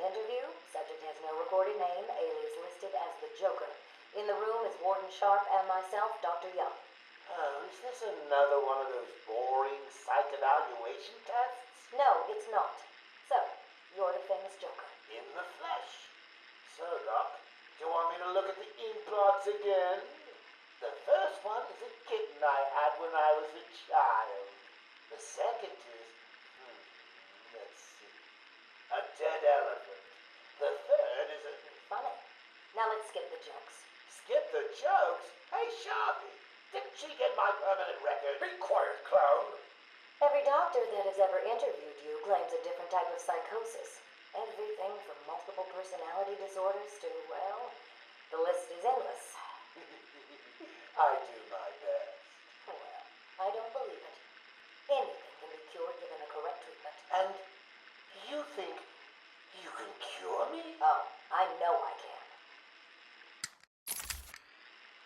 interview. Subject has no recorded name. Alias listed as the Joker. In the room is Warden Sharp and myself, Dr. Young. Oh, is this another one of those boring psych evaluation tests? No, it's not. So, you're the famous Joker. In the flesh. So, Doc, do you want me to look at the ink blots again? The first one is a kitten I had when I was a child. The second is, let's see, a dead elephant. The third is a... Funny. Now let's skip the jokes. Skip the jokes? Hey, Sharpie, didn't she get my permanent record? Be quiet, clown. Every doctor that has ever interviewed you claims a different type of psychosis. Everything from multiple personality disorders to, well, the list is endless. I do my best. Well, I don't believe it. Anything can be cured given a correct treatment. And you think you can cure me? Oh, I know I can.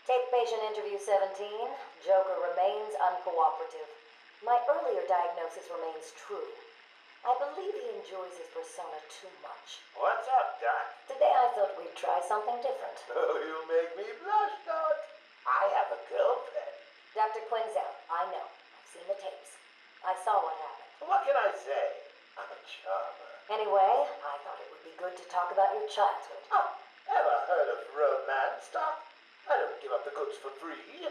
Take patient interview 17. Joker remains uncooperative. My earlier diagnosis remains true. I believe he enjoys his persona too much. What's up, Doc? Today I thought we'd try something different. Oh, you make me blush, Doc. I have a girlfriend. Dr. Quinzel, I know. I've seen the tapes. I saw what happened. What can I say? I'm a charmer. Anyway, I thought it would be good to talk about your childhood. Oh, ever heard of romance, Doc? I don't give up the goods for free.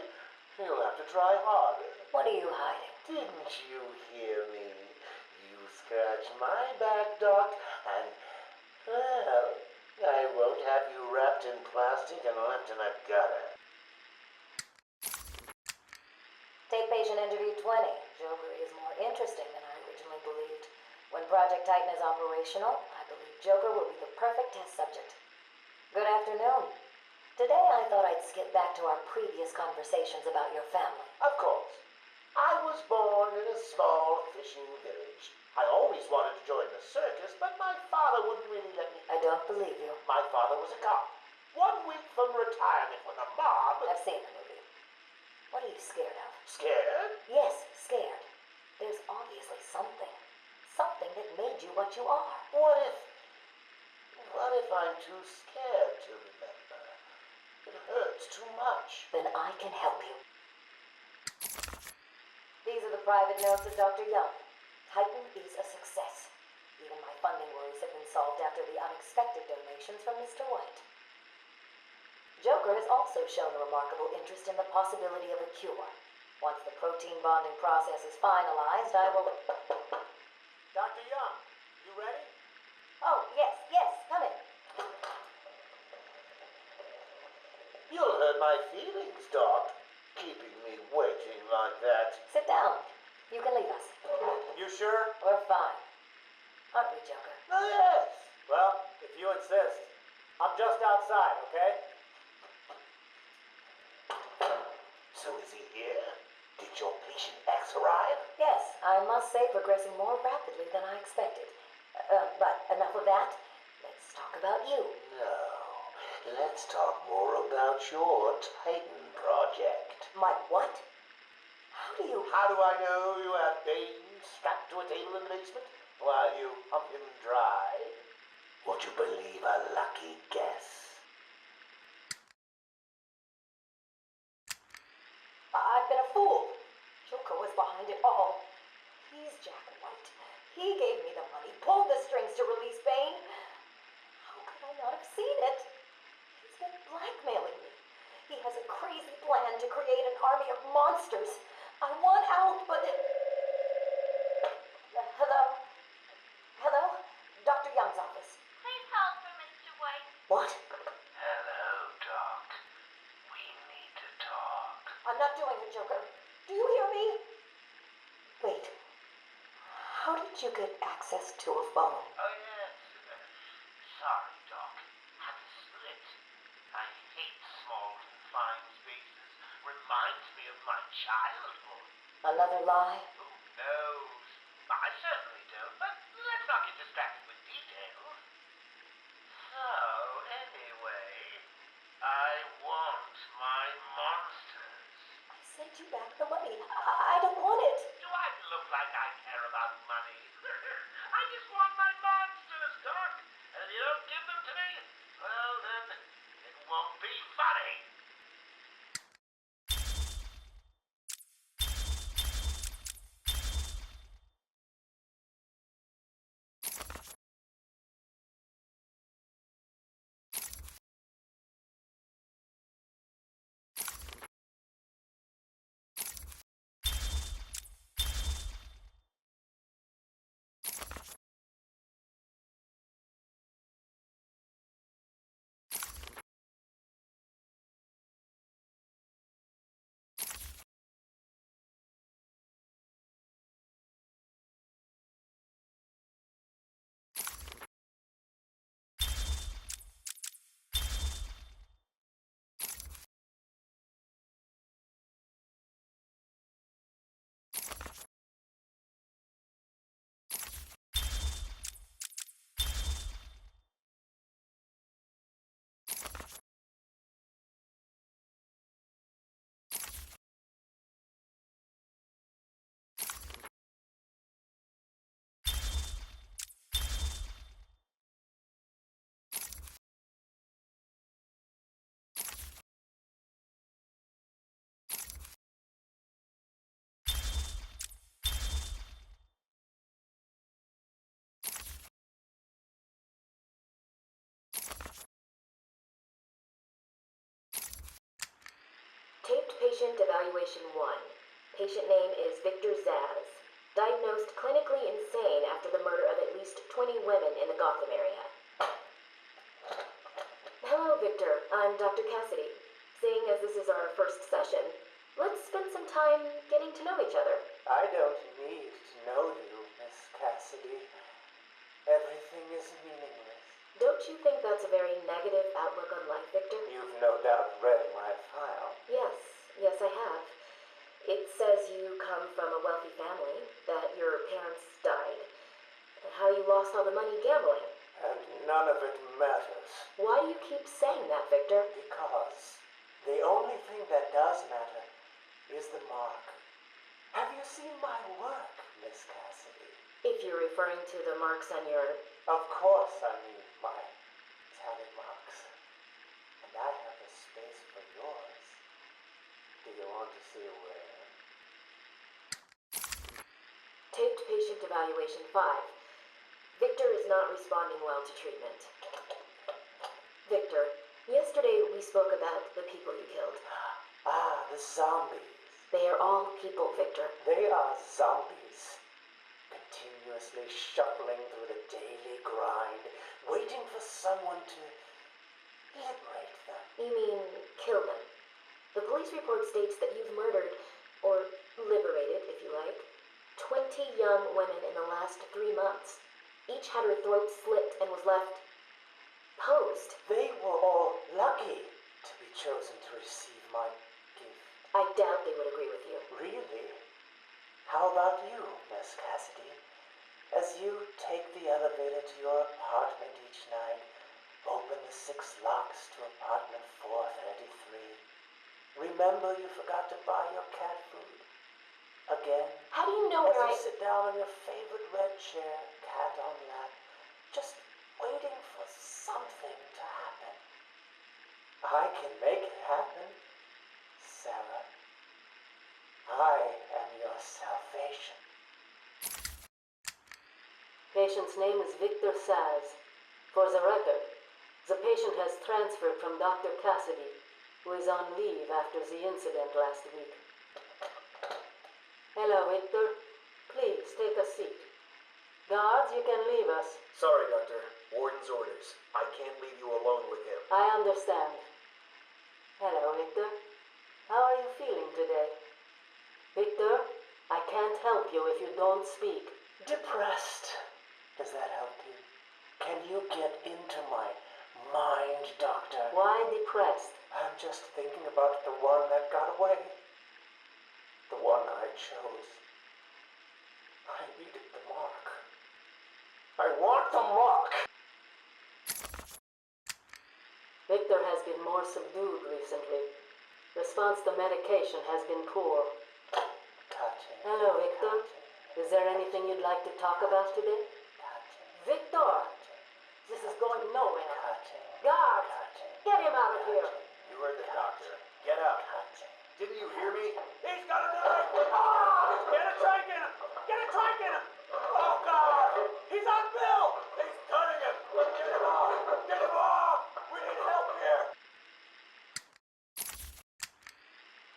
You'll have to try harder. What are you hiding? Didn't you hear me? You scratch my back, Doc, and, well, I won't have you wrapped in plastic and left in a gutter. Take patient interview 20. Joker is more interesting than I originally believed. When Project Titan is operational, I believe Joker will be the perfect test subject. Good afternoon. Today I thought I'd skip back to our previous conversations about your family. Of course. I was born in a small fishing village. I always wanted to join the circus, but my father wouldn't really let me. I don't believe you. My father was a cop. 1 week from retirement when the mob... I've seen the movie. What are you scared of? Scared? Yes, scared. There's obviously something. Something that made you what you are. What if I'm too scared to remember? It hurts too much. Then I can help you. These are the private notes of Dr. Young. Titan is a success. Even my funding worries have been solved after the unexpected donations from Mr. White. Joker has also shown a remarkable interest in the possibility of a cure. Once the protein bonding process is finalized, I will... Dr. Young, you ready? Oh, yes, come in. You'll hurt my feelings, Doc, keeping me waiting like that. Sit down. You can leave us. You sure? We're fine. Aren't we, Joker? Oh, yes. Well, if you insist. I'm just outside, okay? So is he here? Did your patient X arrive? Yes, I must say progressing more rapidly than I expected. But enough of that. Let's talk about you. No. Let's talk more about your Titan project. My what? How How do I know you have Bane strapped to a table in the basement while you pump him dry? Would you believe a lucky guess? I've been a fool. Joker was behind it all. He's Jack White. He gave me the money, pulled the strings to release Bane. How could I not have seen it? He's been blackmailing me. He has a crazy plan to create an army of monsters. I want out, but... Hello? Hello? Dr. Young's office. Please hold for Mr. White. What? Hello, Doc. We need to talk. I'm not doing it, Joker. Do you hear me? Wait. How did you get access to a phone? Oh, yes. Sorry, Doc. Had to split. I hate small, confined spaces. Reminds me of my childhood. Another lie? Who knows? I certainly don't, but let's not get distracted with details. So, anyway, I want my monsters. I sent you back the money. I don't want it. Do I look like I care about money? I just want my monsters, Doc. And if you Patient Evaluation 1. Patient name is Victor Zaz. Diagnosed clinically insane after the murder of at least 20 women in the Gotham area. Hello, Victor. I'm Dr. Cassidy. Seeing as this is our first session, let's spend some time getting to know each other. I don't need to know you, Miss Cassidy. Everything is meaningless. Don't you think that's a very negative outlook on life, Victor? You've no doubt read my file. Yes, I have. It says you come from a wealthy family, that your parents died, and how you lost all the money gambling. And none of it matters. Why do you keep saying that, Victor? Because the only thing that does matter is the mark. Have you seen my work, Miss Cassidy? If you're referring to the marks on your... Of course I mean my tally marks. And I have a space for yours. Do you want to see where? Taped Patient Evaluation 5. Victor is not responding well to treatment. Victor, yesterday we spoke about the people you killed. Ah, the zombies. They are all people, Victor. They are zombies. Continuously shuffling through the daily grind, waiting for someone to liberate them. You mean kill them? The police report states that you've murdered, or liberated, if you like, 20 young women in the last 3 months. Each had her throat slit and was left posed. They were all lucky to be chosen to receive my gift. I doubt they would agree with you. Really? How about you, Miss Cassidy? As you take the elevator to your apartment each night, open the 6 locks to apartment 433. Remember you forgot to buy your cat food. Again. How do you know As where you sit down in your favorite red chair, cat on lap, just waiting for something to happen. I can make it happen, Sarah. I am your salvation. Patient's name is Victor Zaz. For the record, the patient has transferred from Dr. Cassidy, who is on leave after the incident last week. Hello, Victor. Please, take a seat. Guards, you can leave us. Sorry, Doctor. Warden's orders. I can't leave you alone with him. I understand. Hello, Victor. How are you feeling today? Victor, I can't help you if you don't speak. Depressed. Does that help you? Can you get into my mind, Doctor? Why depressed? I'm just thinking about the one that got away. The one I chose. I needed the mark. I want the mark! Victor has been more subdued recently. Response to medication has been poor. Touching. Hello, Victor. Is there anything you'd like to talk about today? Touching. Victor! This is going nowhere. Touching. Guards! Touching. Get him out of here! You heard the doctor. Get out. Touching. Didn't you hear me? He's got a knife! Ah! Get a trike in him! Get a trike in him! Oh, God! He's on Bill! He's cutting him! Get him off! Get him off! We need help here!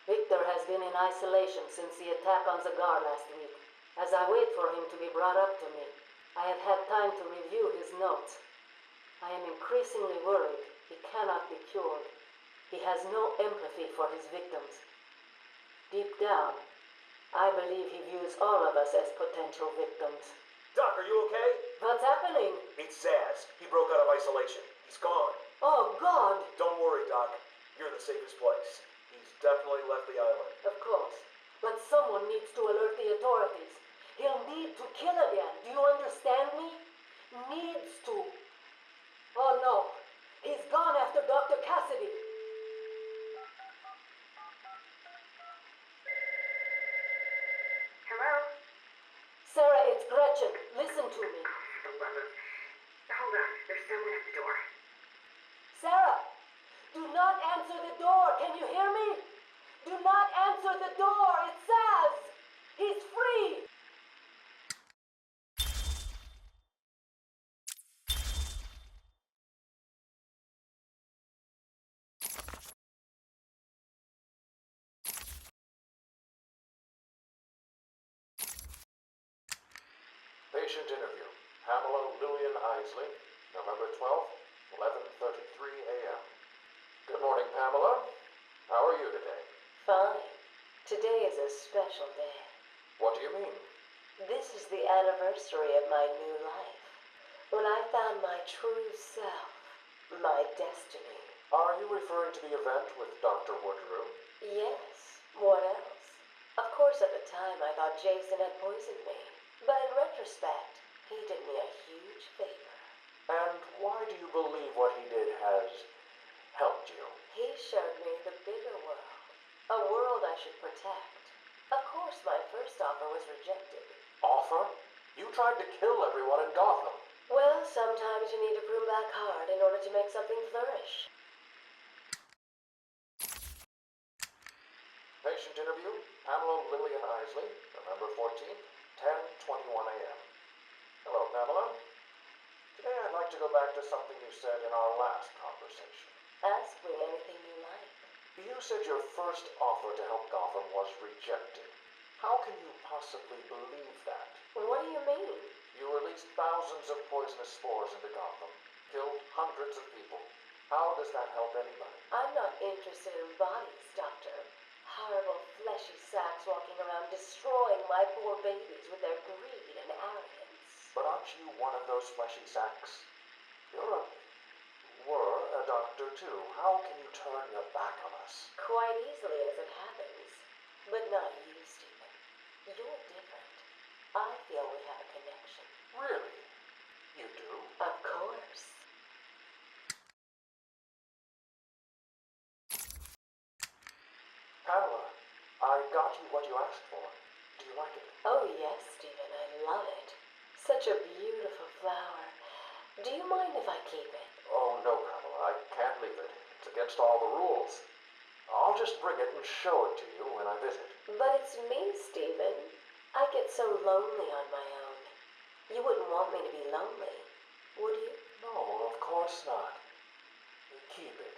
Victor has been in isolation since the attack on the guard last week. As I wait for him to be brought up to me, I have had time to review his notes. I am increasingly worried he cannot be cured. He has no empathy for his victims. Deep down, I believe he views all of us as potential victims. Doc, are you okay? What's happening? It's Zaz. He broke out of isolation. He's gone. Oh, God! Don't worry, Doc. You're in the safest place. He's definitely left the island. Of course. But someone needs to alert the authorities. He'll need to kill again. Do you understand me? Needs to. Oh, no. He's gone after Dr. Cassidy. Hello? Sarah, it's Gretchen. Listen to me. Hold on. There's someone at the door. Sarah, do not answer the door. Can you hear me? Do not answer the door. It says he's free. Patient interview. Pamela Lillian Isley, November 12th, 11:33 a.m. Good morning, Pamela. How are you today? Fine. Today is a special day. What do you mean? This is the anniversary of my new life. When I found my true self, my destiny. Are you referring to the event with Dr. Woodrow? Yes. What else? Of course, at the time, I thought Jason had poisoned me. But in retrospect, he did me a huge favor. And why do you believe what he did has helped you? He showed me the bigger world. A world I should protect. Of course, my first offer was rejected. Offer? You tried to kill everyone in Gotham. Well, sometimes you need to prune back hard in order to make something flourish. Patient interview. Pamela Lillian Isley, November 14th, 10:21 a.m. Hello, Pamela. Today I'd like to go back to something you said in our last conversation. Ask me anything you like. You said your first offer to help Gotham was rejected. How can you possibly believe that? What do you mean? You released thousands of poisonous spores into Gotham, killed hundreds of people. How does that help anybody? I'm not interested in bodies, Doctor. Horrible fleshy sacks walking around destroying my poor babies with their greed and arrogance. But aren't you one of those fleshy sacks? Were a doctor too. How can you turn your back on us? Quite easily as it happens. But not you, Stephen. You're different. I feel we have a connection. Really? You do? Of course. Pamela, I got you what you asked for. Do you like it? Oh, yes, Stephen. I love it. Such a beautiful flower. Do you mind if I keep it? Oh, no, Pamela. I can't leave it. It's against all the rules. I'll just bring it and show it to you when I visit. But it's me, Stephen. I get so lonely on my own. You wouldn't want me to be lonely, would you? No, of course not. Keep it.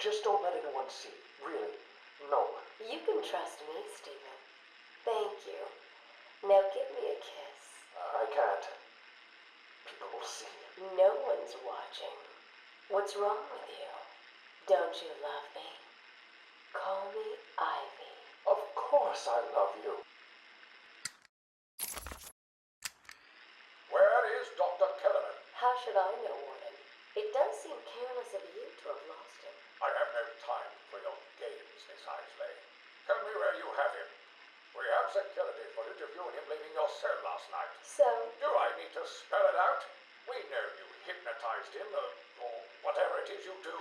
Just don't let anyone see. Really. No one. You can trust me, Stephen. Thank you. Now give me a kiss. I can't. People will see. No one's watching. What's wrong with you? Don't you love me? Call me Ivy. Of course I love you. Where is Dr. Kellerman? How should I know, Warden? It does seem careless of you to have lost him. I have no time for your games, Miss Isley. Tell me where you have him. We have security footage of you and him leaving your cell last night. So, Do I need to spell it out? We know you hypnotized him, or whatever it is you do.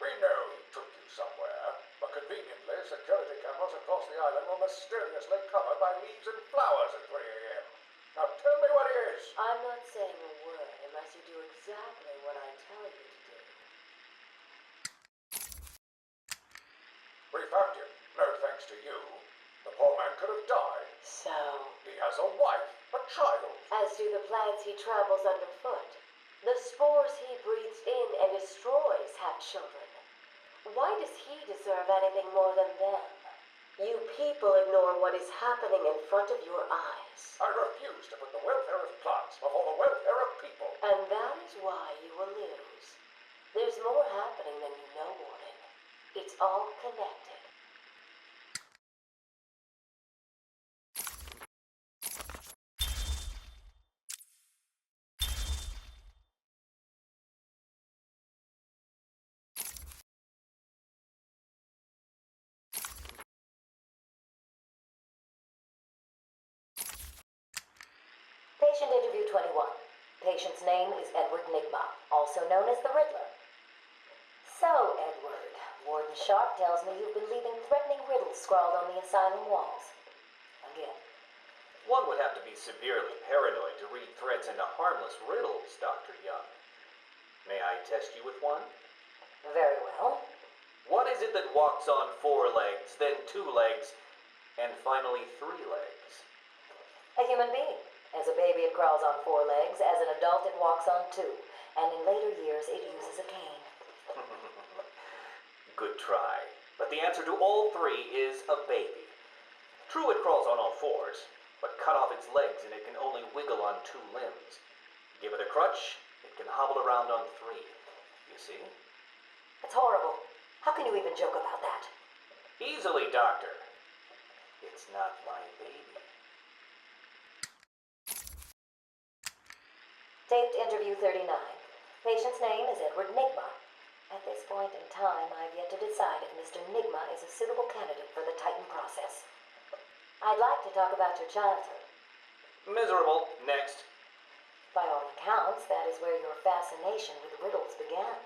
We know he took you somewhere, but conveniently, security cameras across the island were mysteriously covered by leaves and flowers at 3 a.m. Now tell me what it is. I'm not saying a word unless you do exactly what I tell you to do. We found him, no thanks to you. The poor man could have died. So, He has a wife, a child. as do the plants he travels underfoot. The spores he breathes in and destroys have children. Why does he deserve anything more than them? You people ignore what is happening in front of your eyes. I refuse to put the welfare of plants before the welfare of people. And that is why you will lose. There's more happening than you know, Warden. It's all connected. Patient interview 21. Patient's name is Edward Nigma, also known as the Riddler. So, Edward, Warden Sharp tells me you've been leaving threatening riddles scrawled on the asylum walls. Again. One would have to be severely paranoid to read threats into harmless riddles, Dr. Young. May I test you with one? Very well. What is it that walks on 4 legs, then 2 legs, and finally 3 legs? A human being. As a baby, it crawls on 4 legs. As an adult, it walks on 2. And in later years, it uses a cane. Good try. But the answer to all 3 is a baby. True, it crawls on all 4s, but cut off its legs and it can only wiggle on 2 limbs. Give it a crutch, it can hobble around on 3. You see? It's horrible. How can you even joke about that? Easily, Doctor. It's not my baby. Taped interview 39. Patient's name is Edward Nigma. At this point in time, I've yet to decide if Mr. Nigma is a suitable candidate for the Titan process. I'd like to talk about your childhood. Miserable. Next. By all accounts, that is where your fascination with riddles began.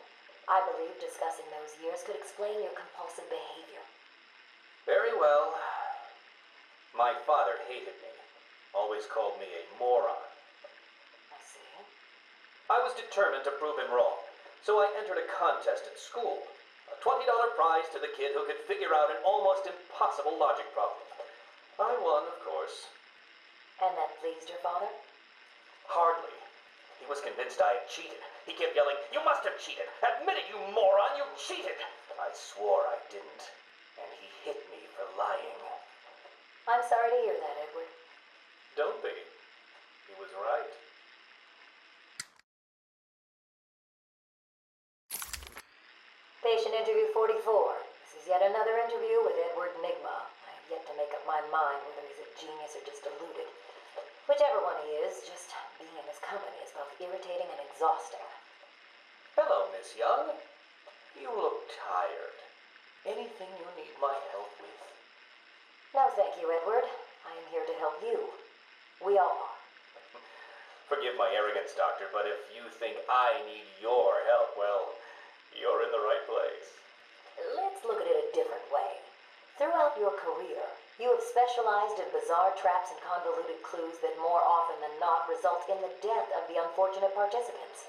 I believe discussing those years could explain your compulsive behavior. Very well. My father hated me. Always called me a moron. I see. I was determined to prove him wrong, so I entered a contest at school. A $20 prize to the kid who could figure out an almost impossible logic problem. I won, of course. And that pleased your father? Hardly. He was convinced I had cheated. He kept yelling, "You must have cheated! Admit it, you moron! You cheated!" I swore I didn't, and he hit me for lying. I'm sorry to hear that, Edward. Don't be. He was right. Patient interview 44. This is yet another interview with Edward Nigma. I have yet to make up my mind whether he's a genius or just deluded. Whichever one he is, just being in his company is both irritating and exhausting. Hello, Miss Young. You look tired. Anything you need my help with? No, thank you, Edward. I am here to help you. We all are. Forgive my arrogance, Doctor, but if you think I need your help, well, you're in the right place. Let's look at it a different way. Throughout your career, you have specialized in bizarre traps and convoluted clues that more often than not result in the death of the unfortunate participants.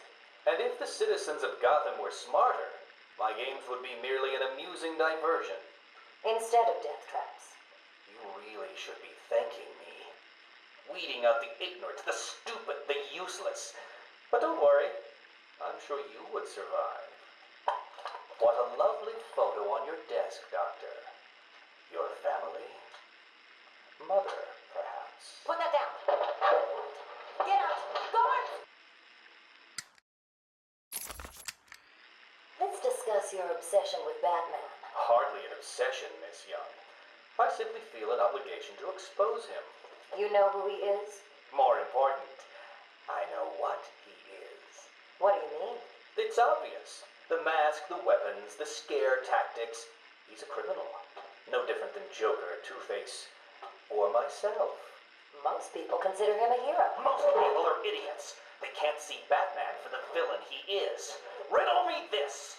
And if the citizens of Gotham were smarter, my games would be merely an amusing diversion. Instead of death traps. You really should be thanking me. Weeding out the ignorant, the stupid, the useless. But don't worry, I'm sure you would survive. What a lovely photo on your desk, Doctor. Your family? Mother, perhaps. Put that down. Get out. Guard! Let's discuss your obsession with Batman. Hardly an obsession, Miss Young. I simply feel an obligation to expose him. You know who he is? More important, I know what he is. What do you mean? It's obvious. The mask, the weapons, the scare tactics. He's a criminal. No different than Joker, Two-Face, or myself. Most people consider him a hero. Most people are idiots. They can't see Batman for the villain he is. Riddle me this.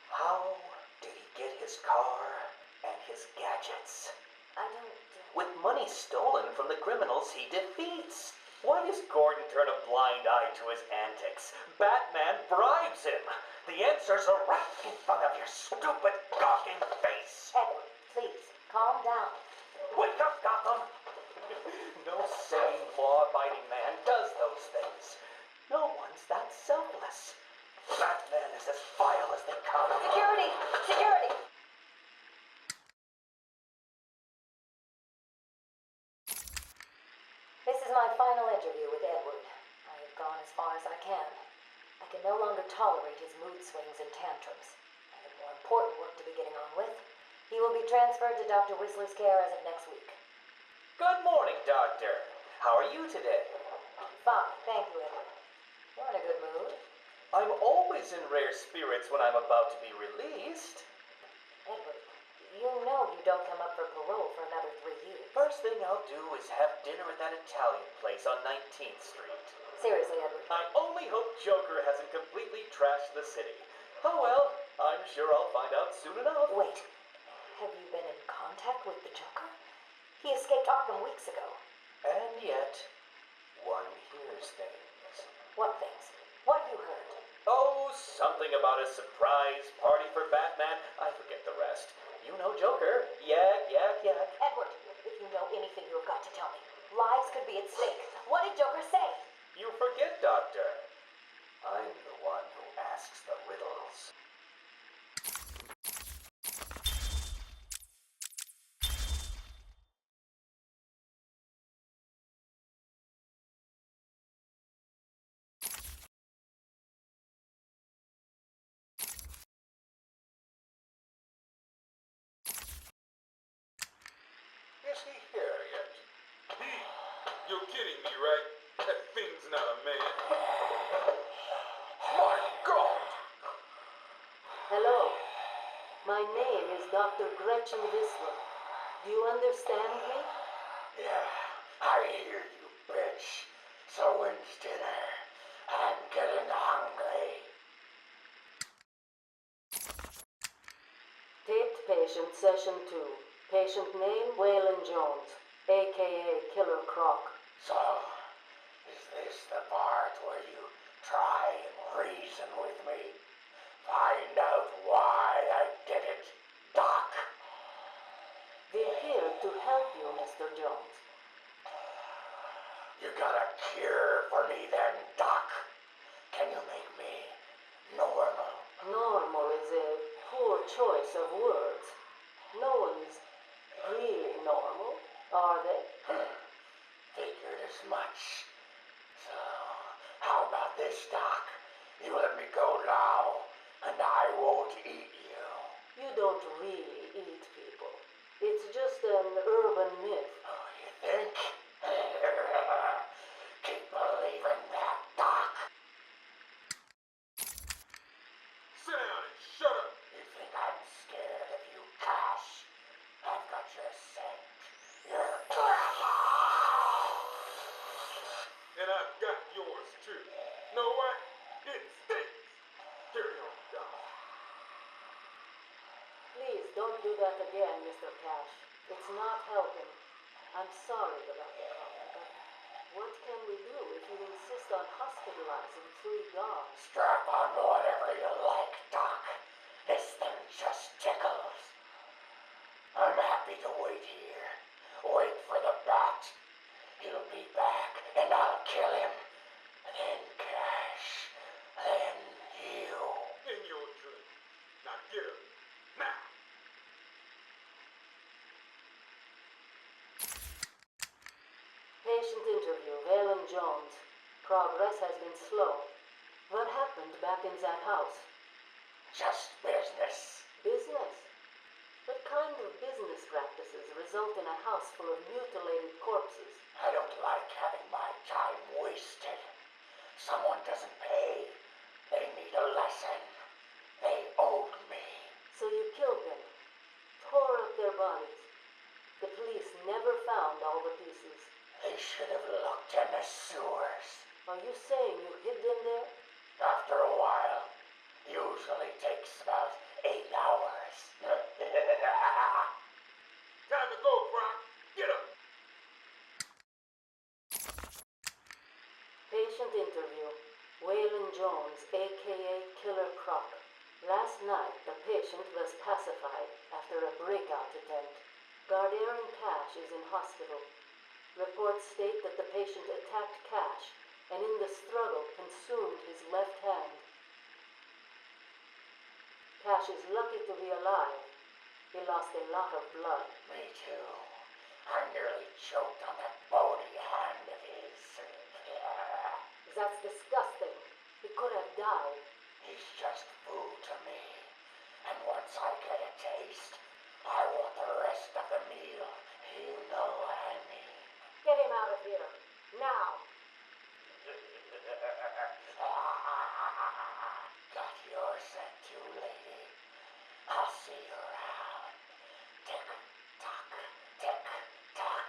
How did he get his car and his gadgets? I don't... With money stolen from the criminals he defeats. Why does Gordon turn a blind eye to his antics? Batman bribes him. The answers are right in front of your stupid, gawking face. Edward, please, calm down. Wake up, Gotham! No sane, law-abiding man does those things. No one's that selfless. Batman is as vile as they come. Security! Security! This is my final interview with Edward. I have gone as far as I can. I can no longer tolerate his mood swings and tantrums. I have more important work to be getting on with. He will be transferred to Dr. Whistler's care as of next week. Good morning, Doctor. How are you today? Fine, thank you, Edward. You're in a good mood. I'm always in rare spirits when I'm about to be released. Edward, you know you don't come up for parole for another 3 years. First thing I'll do is have dinner at that Italian place on 19th Street. Seriously, Edward. I only hope Joker hasn't completely trashed the city. Oh well, I'm sure I'll find out soon enough. Wait, have you been in contact with the Joker? He escaped Arkham weeks ago. And yet, one hears things. What things? What have you heard? Oh, something about a surprise party for Batman. I forget the rest. You know Joker. Yak, yak, yak. Edward, if you know anything, you've got to tell me. Lives could be at stake. What did Joker say? You forget, Doctor. I'm the one who asks the riddles. kidding me, right? That thing's not a man. My God! Hello. My name is Dr. Gretchen Whistler. Do you understand me? Yeah, I hear you, bitch. So when's dinner? I'm getting hungry. Taped patient session 2. Patient name Waylon Jones, a.k.a. Killer Croc. So, is this the part where you try and reason with me? Find out why I did it, Doc. We're here to help you, Mr. Jones. You got a cure for me then, Doc? Can you make me normal? Normal is a poor choice of words. No one's really normal, are they? Figured as much. So, how about this, Doc? You let me go now, and I won't eat you. You don't really eat people. It's just an urban myth. Oh, you think? Keep believing that, Doc. Sit down and shut up. You think I'm scared of you, Cash? I've got your scent. You're... And I've got yours too. Know what? It stinks. Carry on, Doc. Please don't do that again, Mr. Cash. It's not helping. I'm sorry about the problem, but what can we do if you insist on hospitalizing 3 dogs? Strap on whatever you like, Doc. This thing just tickles. I'm happy to wait here. Wait for the bat. He'll be back, and I'll kill him. Then Cash. Then you. In your dream. Now get up. Now. Patient interview, Waylon Jones. Progress has been slow. What happened back in that house? Just business. Business? What kind of business practices result in a house full of mutilated corpses? I don't like having my time wasted. Someone doesn't pay. They need a lesson. They owed me. So you killed them, tore up their bodies. The police never found all the pieces. They should have looked in the sewers. Are you saying you hid them there? After a while. Usually takes about 8 hours. Time to go, Frank. Get up. Patient interview. Waylon Jones, a.k.a. Killer Croc. Last night, the patient was pacified after a breakout attempt. Guardian Cash is in hospital. Reports state that the patient attacked Cash and in the struggle consumed his left hand. Cash is lucky to be alive. He lost a lot of blood. Me too. I nearly choked on that bony hand of his. That's disgusting. He could have died. He's just food to me. And once I get a taste, I want the rest of the meal. You know what I mean. Get him out of here. Now. Got your scent too, lady. I'll see you around. Tick tock, tick tock.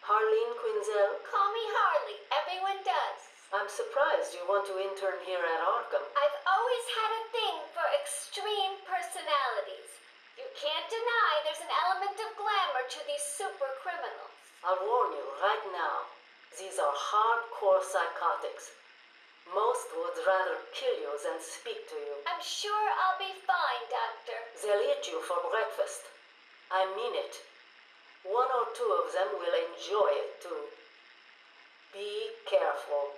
Harleen Quinzel, Call me Harley. Everyone does. I'm surprised you want to intern here at Arkham. I've always had a thing for extreme personalities. You can't deny I'll warn you right now. These are hardcore psychotics. Most would rather kill you than speak to you. I'm sure I'll be fine, Doctor. They'll eat you for breakfast. I mean it. One or two of them will enjoy it too. Be careful.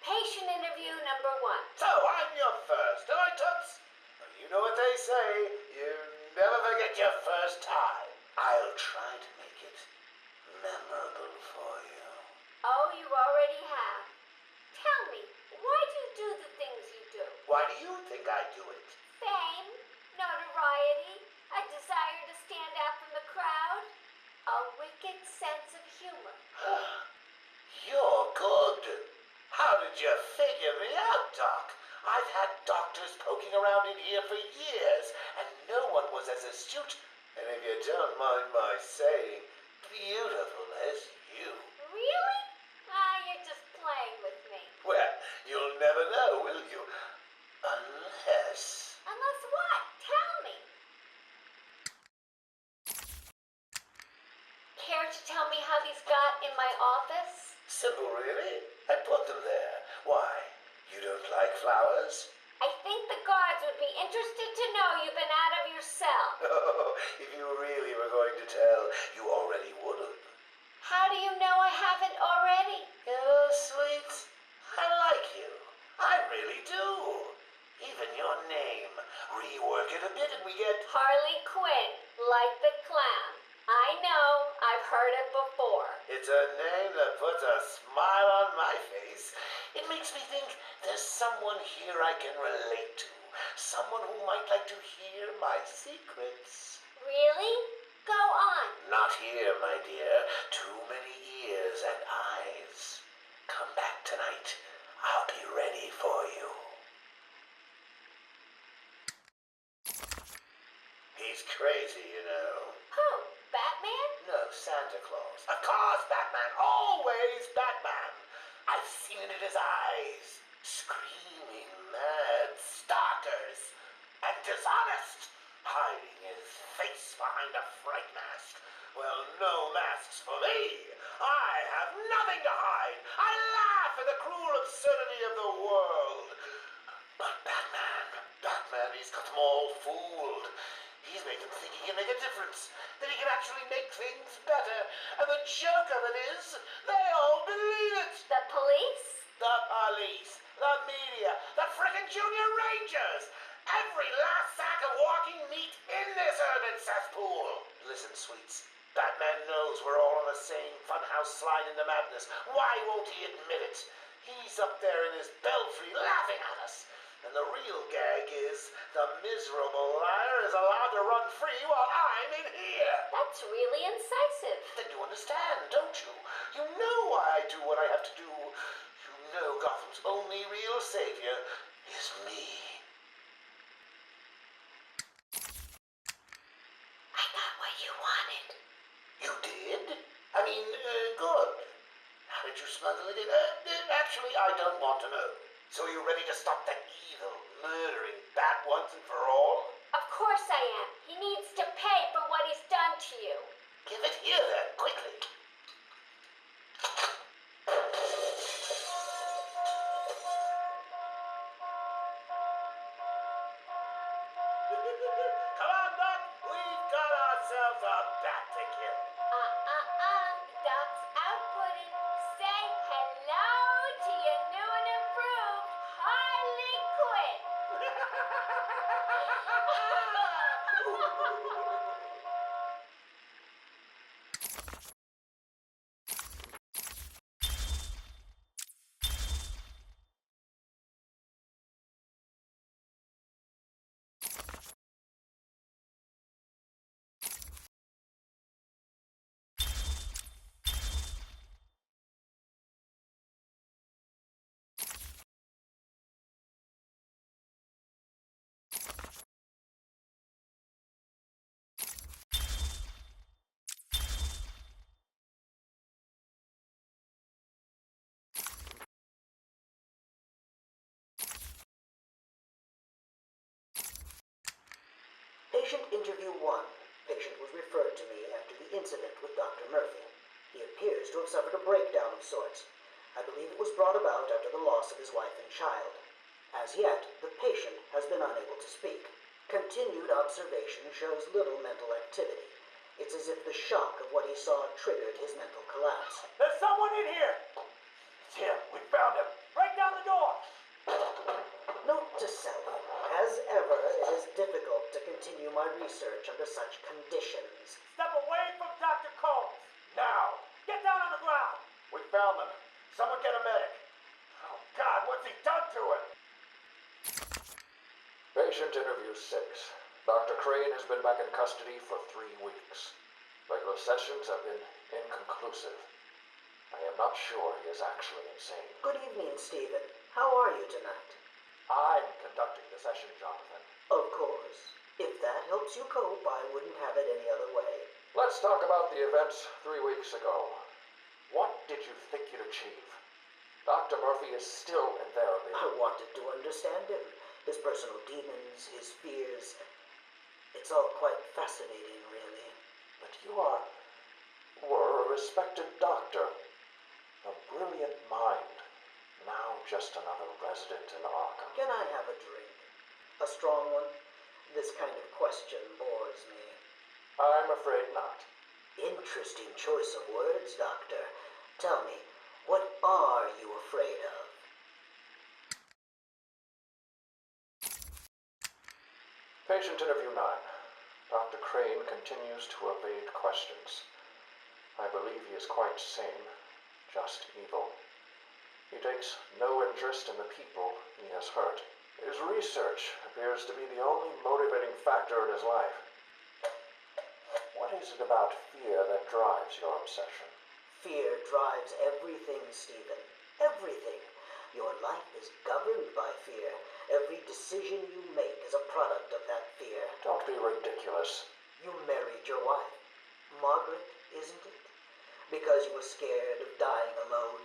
Patient interview number 1. So I'm your first, am I, Toots? Well, you know what they say. You never forget your first time. I'll try to make it memorable for you. Oh, you already have. Tell me, why do you do the things you do? Why do you think I do it? Fame, notoriety, a desire to stand out from the crowd, a wicked sense of humor. You're good. How did you figure me out, Doc? I've had doctors poking around in here for years, and no one was as astute, and if you don't mind my saying, beautiful as you. Really? You're just playing with me. Well, you'll never know, will you? Unless... Unless what? Tell me. Care to tell me how these got in my office? Simple, really? I put them there. Why? You don't like flowers? I think the guards would be interested to know you've been out of your cell. Oh, if you really were going to tell, you already would have. How do you know I haven't already? You know, sweet, I like you. I really do. Even your name. Rework it a bit and we get... Harley Quinn, like the clown. I know, I've heard it before. It's a name that puts a smile on my face. It makes me think there's someone here I can relate to. Someone who might like to hear my secrets. Really? Go on. Not here, my dear. Too many ears and eyes. Come back tonight. I'll be ready for you. He's crazy, you know. Who? Batman? No, Santa Claus. Of course, Batman. Always Batman. I've seen it in his eyes. Screaming mad stalkers. And dishonest. Hiding his face behind a fright mask. Well, no masks for me. I have nothing to hide. I laugh at the cruel absurdity of the world. But Batman, he's got them all fooled. He's made them think he can make a difference, that he can actually make things better. And the joke of it is, they all believe it. The police? The police, the media, the frickin' junior rangers. Every last sack of walking meat in this urban cesspool. Listen, sweets, Batman knows we're all on the same funhouse slide into madness. Why won't he admit it? He's up there in his belfry laughing at us. And the real gag is the miserable liar is allowed to run free while I'm in here. That's really incisive. Then you understand, don't you? You know why I do what I have to do. You know Gotham's only real savior is me. I got what you wanted. You did? I mean, good. How did you smuggle it in? Actually, I don't want to know. So are you ready to stop that evil, murdering bat once and for all? Of course I am. He needs to pay for what he's done to you. Give it here then, quickly. Patient interview 1. Patient was referred to me after the incident with Dr. Murphy. He appears to have suffered a breakdown of sorts. I believe it was brought about after the loss of his wife and child. As yet, the patient has been unable to speak. Continued observation shows little mental activity. It's as if the shock of what he saw triggered his mental collapse. There's someone in here! It's him. We found him. Break down the door! Note to self, as ever, it is difficult to continue my research under such conditions. Step away from Dr. Combs! Now. Get down on the ground! We found them. Someone get a medic. Oh, God, what's he done to him? Patient interview 6. Dr. Crane has been back in custody for 3 weeks. Regular sessions have been inconclusive. I am not sure he is actually insane. Good evening, Stephen. How are you tonight? I'm conducting the session, Jonathan. Of course. If that helps you cope, I wouldn't have it any other way. Let's talk about the events 3 weeks ago. What did you think you'd achieve? Dr. Murphy is still in therapy. I wanted to understand him. His personal demons, his fears. It's all quite fascinating, really. But you were a respected doctor. A brilliant mind. Now just another resident in Arkham. Can I have a drink? A strong one? This kind of question bores me. I'm afraid not. Interesting choice of words, Doctor. Tell me, what are you afraid of? Patient interview 9. Dr. Crane continues to evade questions. I believe he is quite sane, just evil. He takes no interest in the people he has hurt. His research appears to be the only motivating factor in his life. What is it about fear that drives your obsession? Fear drives everything, Stephen. Everything. Your life is governed by fear. Every decision you make is a product of that fear. Don't be ridiculous. You married your wife, Margaret, isn't it? Because you were scared of dying alone.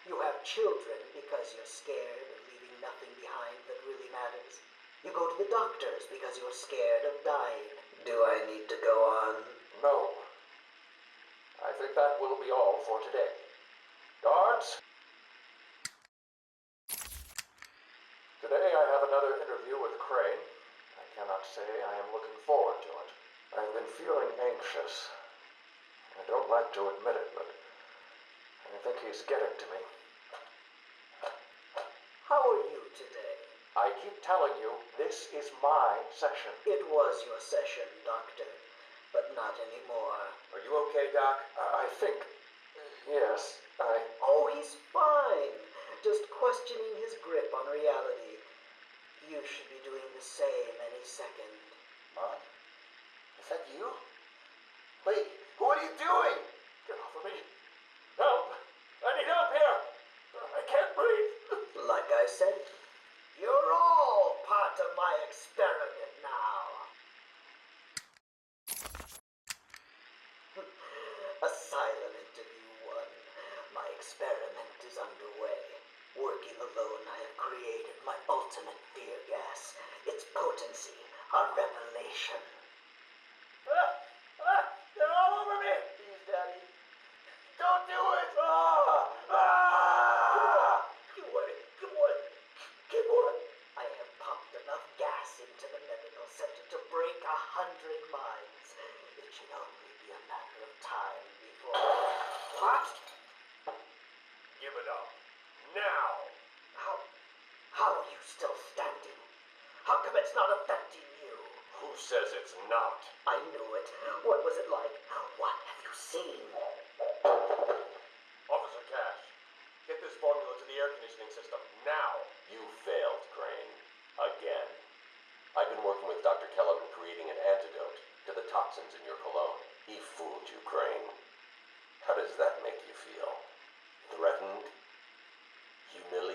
You have children because you're scared of leaving nothing behind that really matters. You go to the doctors because you're scared of dying. Do I need to go on? No. I think that will be all for today. Guards? Today I have another interview with Crane. I cannot say I am looking forward to it. I've been feeling anxious. I don't like to admit it, but I think he's getting to me. How are you today? I keep telling you, this is my session. It was your session, Doctor, but not anymore. Are you okay, Doc? I think... yes, Oh, he's fine. Just questioning his grip on reality. You should be doing the same any second. Mom? Is that you? Wait, what are you doing? Get off of me. Help! I need help here! I can't breathe! Like I said, you're all part of my experiment now. Asylum interview 1. My experiment is underway. Working alone, I have created my ultimate fear gas. Its potency, a revelation. They're all over me! Please, Daddy. Don't do it! Keep on. I have pumped enough gas into the medical center to break 100 minds. It should only be a matter of time before... What? Give it up. Now! How are you still standing? How come it's not affecting you? Who says it's not? I knew it. What was it like? What have you seen? Officer Cash, get this formula to the air conditioning system now. You failed, Crane. Again. I've been working with Dr. Keller in creating an antidote to the toxins in your cologne. He fooled you, Crane. How does that make you feel? Threatened? Humiliated?